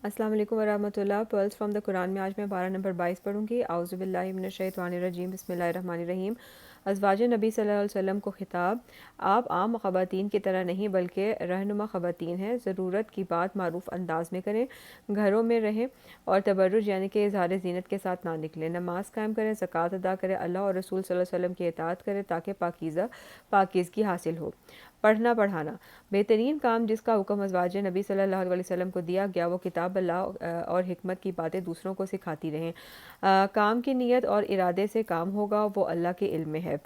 अस्सलाम वालेकुम वरहमतुल्लाह। Pearls from the Quran में आज मैं पारा नंबर 22 पढ़ूंगी। आउज़ु बिल्लाहि मिनश शैतानिर रजीम, बिस्मिल्लाहिर रहमानिर रहीम। अज़वाज नबी सल्लल्लाहु अलैहि वसल्लम को खिताब। आप आम ख़वातीन की तरह नहीं बल्कि रहनुमा ख़वातीन हैं। ज़रूरत की बात मारूफ अंदाज में करें, घरों में रहें और तबर्रुज यानी कि इज़हार ज़ीनत के साथ ना निकलें। नमाज कायम करें, ज़कात अदा करें, अल्लाह और रसूल सल्लल्लाहु अलैहि वसल्लम की इताअत करें ताकि पाकीज़गी हासिल हो। पढ़ना पढ़ाना बेहतरीन काम जिसका हुक्म अज़वाज नबी सल्लल्लाहु अलैहि वसल्लम को दिया गया वो किताब अल्लाह और हिकमत की बातें दूसरों को सिखाती रहें। काम की नीयत और इरादे से काम होगा वो अल्लाह के इल्म में है।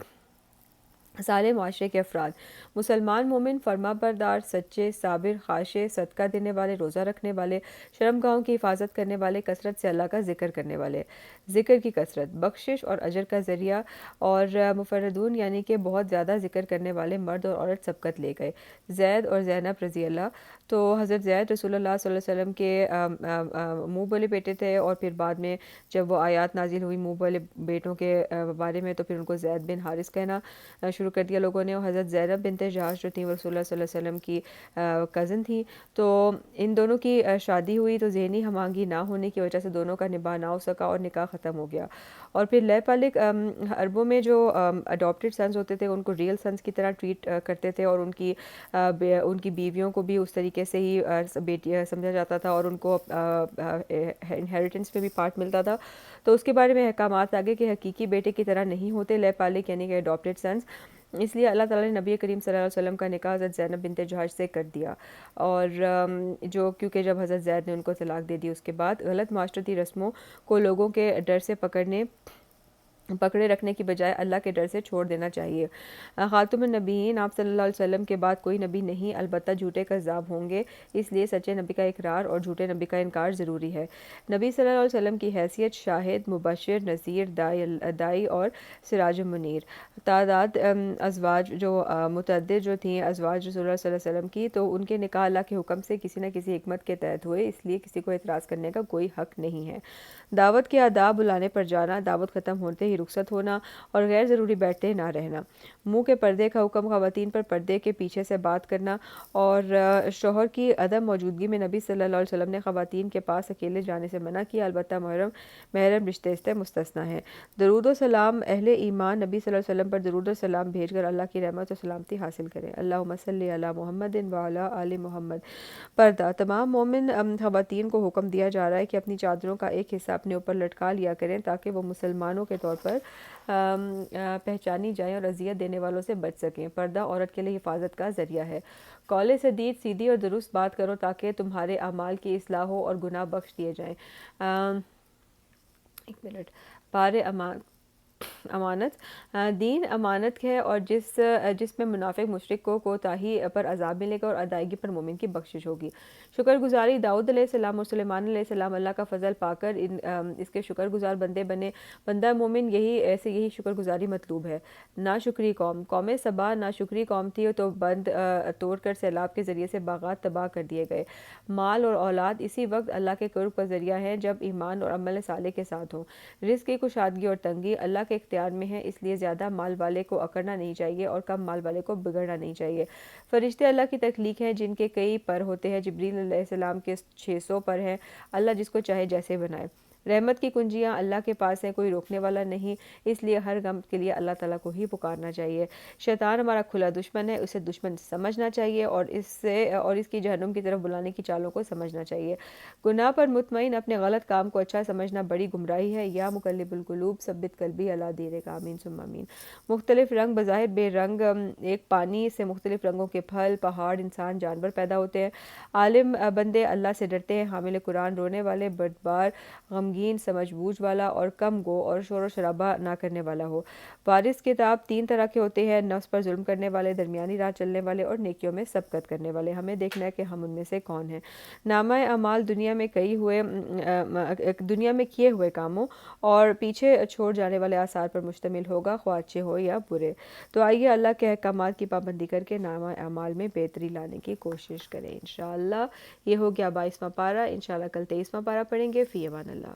साले माशरे के अफराद मुसलमान मोमिन फर्माबरदार सच्चे साबिर खाशे सदका देने वाले रोज़ा रखने वाले शर्मगाहों की हिफाजत करने वाले कसरत से अल्लाह का जिक्र करने वाले। ज़िक्र की कसरत बख्शिश और अजर का ज़रिया और मुफर्रदून यानी कि बहुत ज़्यादा जिक्र करने वाले मर्द और औरत सबकत ले गए। जैद और ज़ैनब रज़ी अल्लाह तो हज़रत ज़ैद रसूलुल्लाह सल्लल्लाहु अलैहि वसल्लम के मुँह बोले बेटे थे और फिर बाद में जब वो आयत नाजिल हुई मुँह बोले बेटों के बारे में तो फिर उनको ज़ैद बिन हारिस कहना शुरू कर दिया लोगों ने। और हज़रत ज़ैनब बिनते जहाश जो थी वो रसूलुल्लाह सल्लल्लाहु अलैहि वसल्लम की कज़न थी। तो इन दोनों की शादी हुई तो ज़हनी हमांगी ना होने की वजह से दोनों का निभाह ना हो सका और निकाह ख़त्म हो गया। और फिर लयपालिक अरबों में जो अडॉप्टेड सन्स होते थे उनको रियल सन्स की तरह ट्रीट करते थे और उनकी बीवियों को भी उस तरीके से ही बेटी समझा जाता था और उनको इनहेरिटेंस में भी पार्ट मिलता था। तो उसके बारे में अहकामात आगे कि हकीकी बेटे की तरह नहीं होते लयपालिक यानी कि अडॉप्टेड सन्स। इसलिए अल्लाह ताला ने नबी करीम सल्लल्लाहु अलैहि वसल्लम का निकाह हज़रत ज़ैनब बिनते जहाश से कर दिया। और जो क्योंकि जब हज़रत ज़ैद ने उनको तलाक दे दी उसके बाद गलत माशरती रस्मों को लोगों के डर से पकड़े रखने की बजाय अल्लाह के डर से छोड़ देना चाहिए। ख़ातमुन नबीयीन आप सल्लल्लाहु अलैहि वसल्लम के बाद कोई नबी नहीं अलबत्ता झूठे कज़्ज़ाब होंगे, इसलिए सच्चे नबी का इकरार और झूठे नबी का इनकार ज़रूरी है। नबी सल्लल्लाहु अलैहि वसल्लम की हैसियत शाहिद मुबशिर नज़ीर दाई और सिराज मुनीर। तादाद अज़वाज जो मुतअद्दिद जो थी अज़वाज रसूलुल्लाह सल्लल्लाहु अलैहि वसल्लम की तो उनके निकाह अल्लाह के हुक्म से किसी न किसी हिकमत के तहत हुए, इसलिए किसी को एतराज़ करने का कोई हक़ नहीं है। दावत के आदाब बुलाने पर जाना, दावत ख़त्म होते ही रुखसत होना और गैर ज़रूरी बैठते ना रहना। मुंह के पर्दे का हुक्म ख़वातीन पर पर्दे के पीछे से बात करना और शौहर की अदम मौजूदगी में नबी सल्लल्लाहु अलैहि वसल्लम ने ख़वातीन के पास अकेले जाने से मना किया, अलबत्ता महरम रिश्ते से मुस्तस्ना है। दरूद व सलाम अहले ईमान नबी सल्लल्लाहु अलैहि वसल्लम पर दरूद व सलाम भेजकर अल्लाह की रहमत और सलामती हासिल करें। अल्लाहुम्मा सल्लि अला मुहम्मदिन व अला आलि मुहम्मद। पर्दा तमाम मोमिन ख़वातीन को हुक्म दिया जा रहा है कि अपनी चादरों का एक हिस्सा अपने ऊपर लटका लिया करें ताकि वो मुसलमानों के तौर पर पहचानी जाएं और अजियत देने वालों से बच सकें। पर्दा औरत के लिए हिफाजत का ज़रिया है। कौले सदीद सीधी और दुरुस्त बात करो ताकि तुम्हारे अमाल की इस्लाह हो और गुनाह बख्श दिए जाएं। एक मिनट। पारे अमान अमानत दीन अमानत है और जिसमें मुनाफिक मुशरिक को कोताही पर अजाब मिलेगा और अदायगी पर मोमिन की बख्शिश होगी। शुक्रगुजारी दाऊद अलैहिस्सलाम और सुलेमान अलैहिस्सलाम अल्लाह का फ़ज़ल पाकर इसके शुक्रगुजार बंदे बने। बंदा मोमिन यही शुक्रगुजारी मतलूब है। नाशुक्री कौम सबा नाशुक्री कौम थी तो बंद तोड़ कर सैलाब के ज़रिए से बागात तबाह कर दिए गए। माल और औलाद इसी वक्त अल्लाह के कुर्ब का ज़रिया है जब ईमान और अमल साले के साथ हो। रिज़्क़ की कुशादगी और तंगी अल्लाह के इख्तियार में है, इसलिए ज़्यादा माल वाले को अकड़ना नहीं चाहिए और कम माल वाले को बिगड़ना नहीं चाहिए। फरिश्ते अल्लाह की तख्लीक हैं जिनके कई पर होते हैं। जिब्रील अलैहिस्सलाम के 600 पर हैं। अल्लाह जिसको चाहे जैसे बनाए। रहमत की कुंजियाँ अल्लाह के पास हैं, कोई रोकने वाला नहीं, इसलिए हर गम के लिए अल्लाह ताला को ही पुकारना चाहिए। शैतान हमारा खुला दुश्मन है, उसे दुश्मन समझना चाहिए और इसकी जहन्नुम की तरफ बुलाने की चालों को समझना चाहिए। गुनाह पर मुतमईन अपने गलत काम को अच्छा समझना बड़ी गुमराही है। या मुकल्लिबुल कुलूब सब्बित कल्बी अला दीनिक आमीन सुम्मा आमीन। मुख्तलिफ रंग बज़ाहिर बेरंग एक पानी से मुख्तलिफ रंगों के फल पहाड़ इंसान जानवर पैदा होते हैं। आलिम बंदे अल्लाह से डरते हैं। हामिल कुरान रोने वाले बर्दबार गमगीन समझबूझ वाला और कम गो और शोर शराबा ना करने वाला हो। वारिस किताब 3 तरह के होते हैं, नफ्स पर जुल्म करने वाले, दरमियानी राह चलने वाले और नेकियों में सबकत करने वाले। हमें देखना है कि हम उनमें से कौन हैं। नामा अमाल दुनिया में किए हुए कामों और पीछे छोड़ जाने वाले आसार पर मुश्तमिल होगा, ख्वाह अच्छे हो या बुरे। तो आइए अल्लाह के अहकामात की पाबंदी करके नामा अमाल में बेहतरी लाने की कोशिश करें इंशाअल्लाह। ये हो गया 22वां पारा। इंशाअल्लाह कल 23वां पारा पढ़ेंगे। फ़ी अमान अल्लाह।